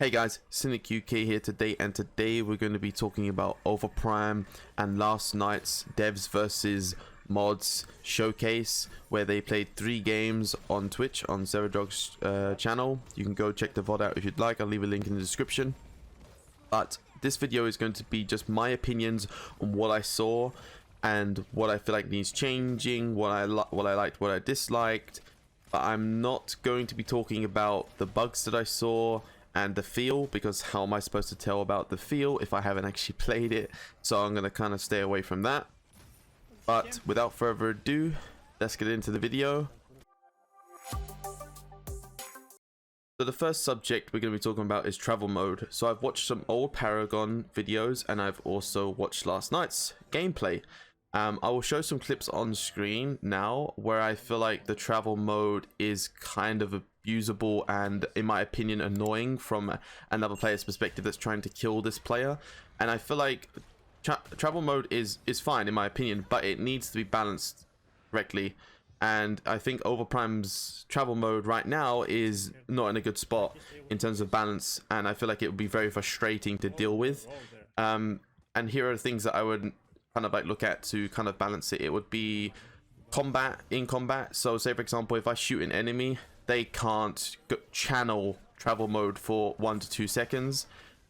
Hey guys, Cynicuk here today, and today we're going to be talking about Overprime and last night's devs versus mods showcase, where they played 3 games on Twitch on Zerodog's channel. You can go check the VOD out if you'd like. I'll leave a link in the description. But this video is going to be just my opinions on what I saw and what I feel like needs changing, what I liked, what I disliked. But I'm not going to be talking about the bugs that I saw and the feel, because how am I supposed to tell about the feel if I haven't actually played it? So I'm going to kind of stay away from that. But without further ado, let's get into the video. So the first subject we're going to be talking about is travel mode. So I've watched some old Paragon videos and I've also watched last night's gameplay. I will show some clips on screen now where I feel like the travel mode is kind of abusable and, in my opinion, annoying from another player's perspective that's trying to kill this player. And I feel like travel mode is fine in my opinion, but it needs to be balanced correctly. And I think Overprime's travel mode right now is not in a good spot in terms of balance, and I feel like it would be very frustrating to deal with. And here are the things that I would kind of like look at to kind of balance it. It would be in combat. So say for example, if I shoot an enemy, they can't channel travel mode for 1 to 2 seconds,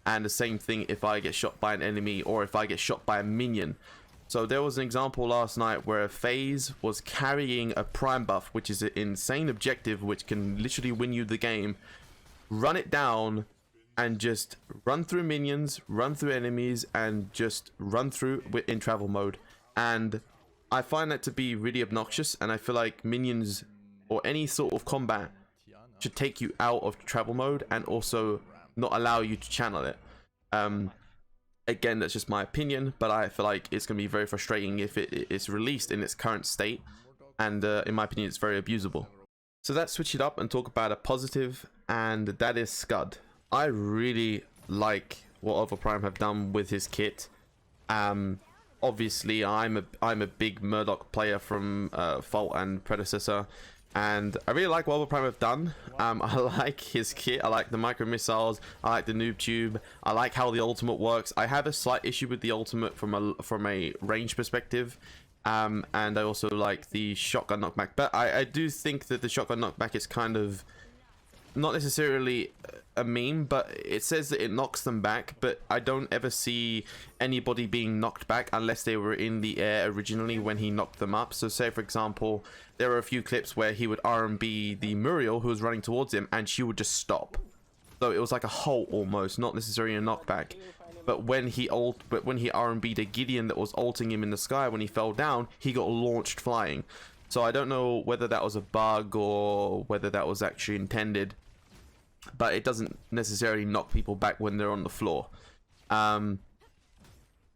and the same thing if I get shot by an enemy or if I get shot by a minion. So there was an example last night where a phase was carrying a prime buff, which is an insane objective which can literally win you the game. Run it down and just run through minions, run through enemies, and just run through in travel mode. And I find that to be really obnoxious, and I feel like minions or any sort of combat should take you out of travel mode and also not allow you to channel it. Again, that's just my opinion, but I feel like it's going to be very frustrating if it is released in its current state, and in my opinion it's very abusable. So let's switch it up and talk about a positive, and that is Scud. I really like what Overprime have done with his kit. Obviously I'm a big Murdoch player from Fault and Predecessor, and I really like what Overprime have done. I like his kit, I like the micro missiles, I like the noob tube, I like how the ultimate works. I have a slight issue with the ultimate from a range perspective, and I also like the shotgun knockback, but I do think that the shotgun knockback is kind of not necessarily a meme, but it says that it knocks them back, but I don't ever see anybody being knocked back unless they were in the air originally when he knocked them up. So say for example, there are a few clips where he would R&B the Muriel who was running towards him and she would just stop. So it was like a halt almost, not necessarily a knockback. But when he R&B'd a Gideon that was ulting him in the sky, when he fell down, he got launched flying. So I don't know whether that was a bug or whether that was actually intended, but it doesn't necessarily knock people back when they're on the floor. So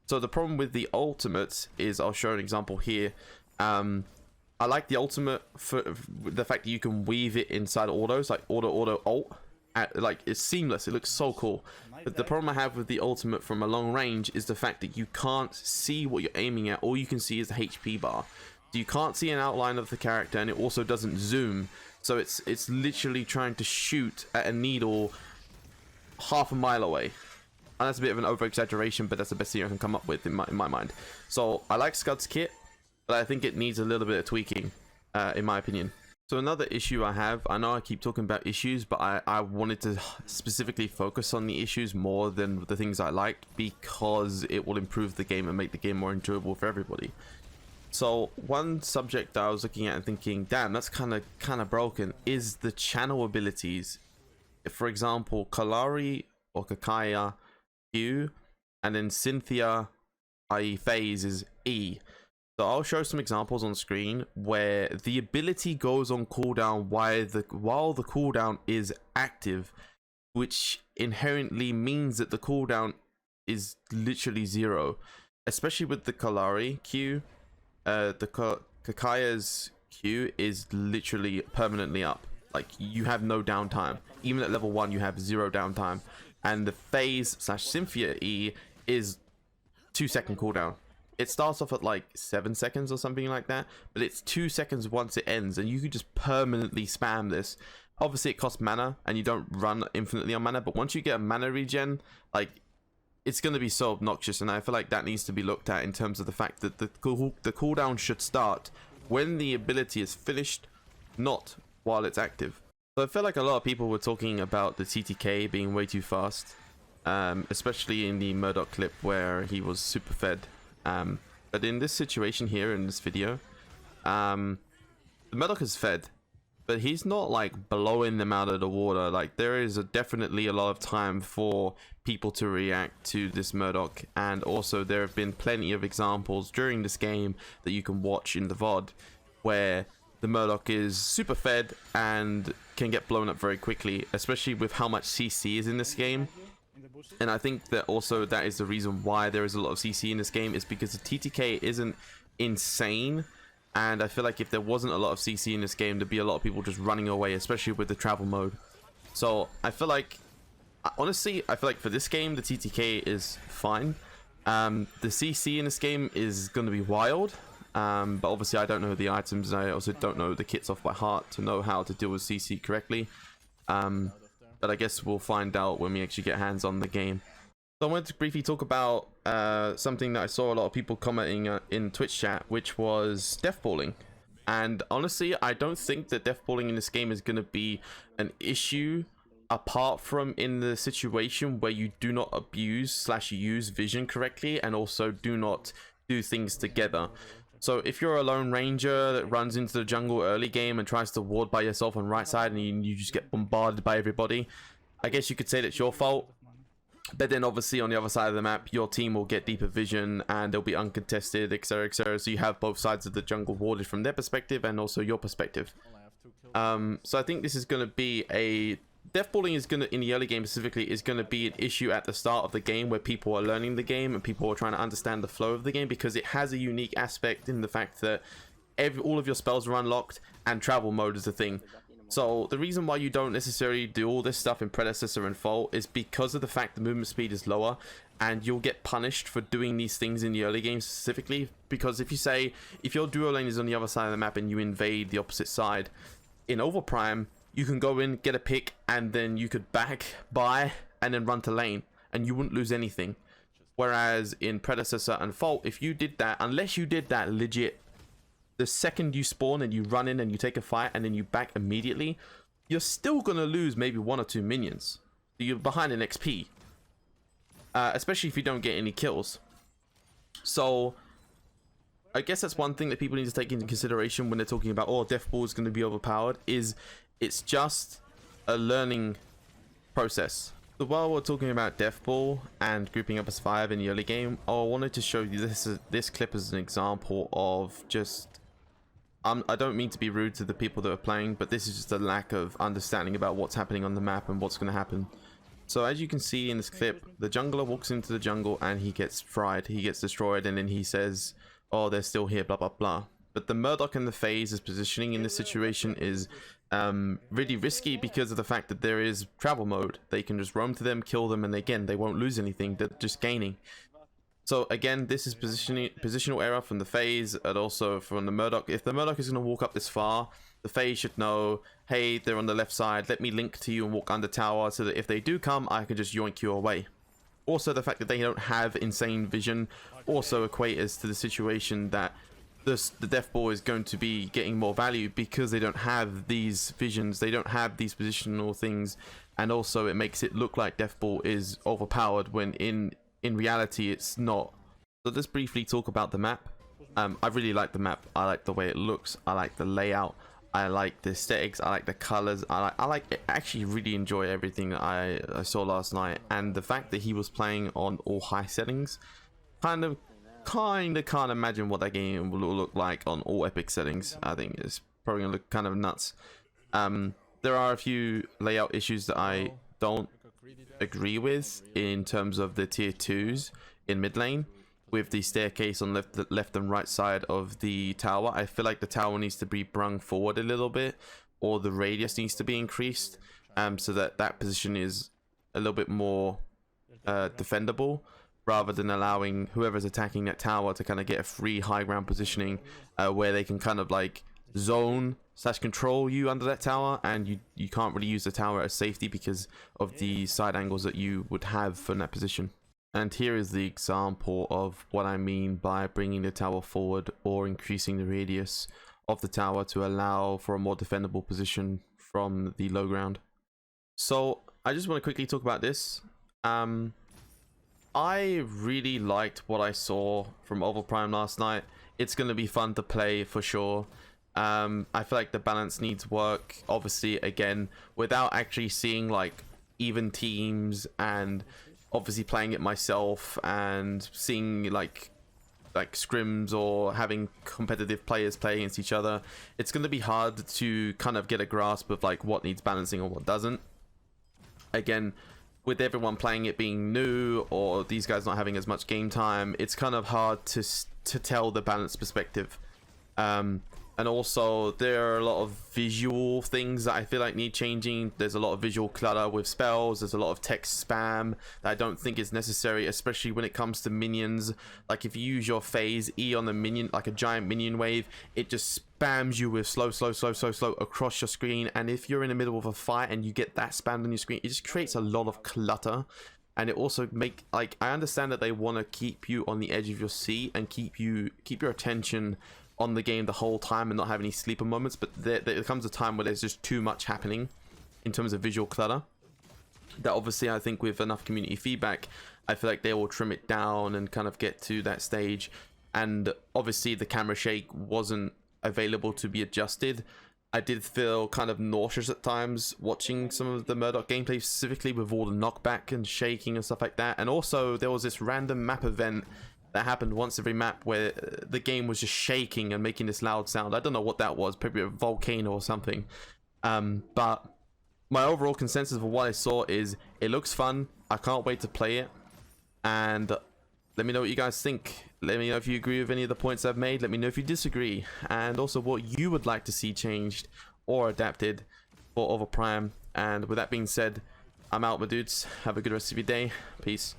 the problem with the ultimate is, I'll show an example here. I like the ultimate for the fact that you can weave it inside autos, like auto ult. Like, it's seamless, it looks so cool. But the problem I have with the ultimate from a long range is the fact that you can't see what you're aiming at. All you can see is the HP bar. So you can't see an outline of the character, and it also doesn't zoom. So it's literally trying to shoot at a needle half a mile away. And that's a bit of an over exaggeration, but that's the best thing I can come up with in my mind. So I like Scud's kit, but I think it needs a little bit of tweaking, in my opinion. So another issue I have, I know I keep talking about issues, but I wanted to specifically focus on the issues more than the things I like, because it will improve the game and make the game more enjoyable for everybody. So one subject that I was looking at and thinking, damn, that's kind of broken, is the channel abilities. For example, Kalari or Kakaya Q, and then Cynthia, i.e. Phase, is E. So I'll show some examples on screen where the ability goes on cooldown while the cooldown is active, which inherently means that the cooldown is literally 0, especially with the Kalari Q. The Kakaya's Q is literally permanently up. Like, you have no downtime. Even at level 1 you have 0 downtime. And the Phase / Cynthia E is 2-second cooldown. It starts off at like 7 seconds or something like that, but it's 2 seconds once it ends, and you can just permanently spam this. Obviously it costs mana and you don't run infinitely on mana, but once you get a mana regen, like, it's going to be so obnoxious, and I feel like that needs to be looked at in terms of the fact that the cooldown should start when the ability is finished, not while it's active. So I feel like a lot of people were talking about the TTK being way too fast, especially in the Murdoch clip where he was super fed. But in this situation here, in this video, the Murdoch is fed, but he's not like blowing them out of the water. Like, there is definitely a lot of time for people to react to this Murdoch, and also there have been plenty of examples during this game that you can watch in the VOD where the Murdoch is super fed and can get blown up very quickly, especially with how much CC is in this game. And I think that also that is the reason why there is a lot of CC in this game, is because the TTK isn't insane. And I feel like if there wasn't a lot of CC in this game, there'd be a lot of people just running away, especially with the travel mode. So I feel like, honestly, I feel like for this game, the TTK is fine. The CC in this game is going to be wild. But obviously I don't know the items, and I also don't know the kits off by heart to know how to deal with CC correctly. But I guess we'll find out when we actually get hands on the game. So I wanted to briefly talk about something that I saw a lot of people commenting in Twitch chat, which was deathballing. And honestly, I don't think that deathballing in this game is going to be an issue, apart from in the situation where you do not abuse / use vision correctly, and also do not do things together. So if you're a lone ranger that runs into the jungle early game and tries to ward by yourself on right side, and you just get bombarded by everybody, I guess you could say that's your fault. But then obviously on the other side of the map, your team will get deeper vision and they'll be uncontested, etc, etc. So you have both sides of the jungle warded from their perspective and also your perspective. So I think this is going to be a... Deathballing is going to, in the early game specifically, is going to be an issue at the start of the game where people are learning the game and people are trying to understand the flow of the game, because it has a unique aspect in the fact that all of your spells are unlocked and travel mode is a thing. So the reason why you don't necessarily do all this stuff in Predecessor and Fault is because of the fact the movement speed is lower, and you'll get punished for doing these things in the early game specifically. Because if your duo lane is on the other side of the map and you invade the opposite side, in Overprime, you can go in, get a pick, and then you could back, buy, and then run to lane, and you wouldn't lose anything. Whereas in Predecessor and Fault, if you did that, unless you did that legit, the second you spawn and you run in and you take a fight and then you back immediately, you're still going to lose maybe 1 or 2 minions. You're behind in XP. Especially if you don't get any kills. So I guess that's one thing that people need to take into consideration when they're talking about, oh, Deathball is going to be overpowered, is it's just a learning process. So while we're talking about Deathball and grouping up as 5 in the early game, I wanted to show you this clip as an example of just... I don't mean to be rude to the people that are playing, but this is just a lack of understanding about what's happening on the map and what's going to happen. So as you can see in this clip, the jungler walks into the jungle and he gets fried, he gets destroyed, and then he says, oh, they're still here, blah blah blah. But the Murdoch and the FaZe's positioning in this situation is really risky because of the fact that there is travel mode. They can just roam to them, kill them, and again, they won't lose anything, they're just gaining. So again, this is positional error from the FaZe and also from the Murdoch. If the Murdoch is going to walk up this far, the FaZe should know, hey, they're on the left side, let me link to you and walk under tower so that if they do come, I can just yoink you away. Also, the fact that they don't have insane vision also equates to the situation that the Deathball is going to be getting more value because they don't have these visions, they don't have these positional things, and also it makes it look like Deathball is overpowered when in reality it's not. So let's briefly talk about the map. I really like the map. I like the way it looks, I like the layout, I like the aesthetics, I like the colors, I actually really enjoy everything that I saw last night. And the fact that he was playing on all high settings, kind of can't imagine what that game will look like on all epic settings. I think it's probably gonna look kind of nuts. There are a few layout issues that I don't agree with in terms of the tier 2s in mid lane, with the staircase on left and right side of the tower. I feel like the tower needs to be brung forward a little bit, or the radius needs to be increased, so that position is a little bit more defendable, rather than allowing whoever's attacking that tower to kind of get a free high ground positioning where they can kind of like zone / control you under that tower, and you can't really use the tower as safety because of the side angles that you would have from that position. And here is the example of what I mean by bringing the tower forward or increasing the radius of the tower to allow for a more defendable position from the low ground. So I just want to quickly talk about this. I really liked what I saw from Overprime last night. It's going to be fun to play for sure. I feel like the balance needs work, obviously, again, without actually seeing like even teams, and obviously playing it myself and seeing like scrims or having competitive players play against each other. It's going to be hard to kind of get a grasp of like what needs balancing or what doesn't. Again, with everyone playing it being new, or these guys not having as much game time, it's kind of hard to tell the balance perspective. And also there are a lot of visual things that I feel like need changing. There's a lot of visual clutter with spells. There's a lot of text spam that I don't think is necessary, especially when it comes to minions. Like if you use your phase E on the minion, like a giant minion wave, it just spams you with slow across your screen. And if you're in the middle of a fight and you get that spammed on your screen, it just creates a lot of clutter. And it also I understand that they want to keep you on the edge of your seat and keep your attention on the game the whole time and not have any sleeper moments, but there comes a time where there's just too much happening in terms of visual clutter that obviously I think with enough community feedback, I feel like they will trim it down and kind of get to that stage. And obviously the camera shake wasn't available to be adjusted. I did feel kind of nauseous at times watching some of the Murdoch gameplay, specifically with all the knockback and shaking and stuff like that. And also there was this random map event that happened once every map where the game was just shaking and making this loud sound. I don't know what that was, probably a volcano or something. But my overall consensus for what I saw is it looks fun. I can't wait to play it. And let me know what you guys think. Let me know if you agree with any of the points I've made. Let me know if you disagree. And also what you would like to see changed or adapted for Overprime. And with that being said, I'm out, my dudes. Have a good rest of your day. Peace.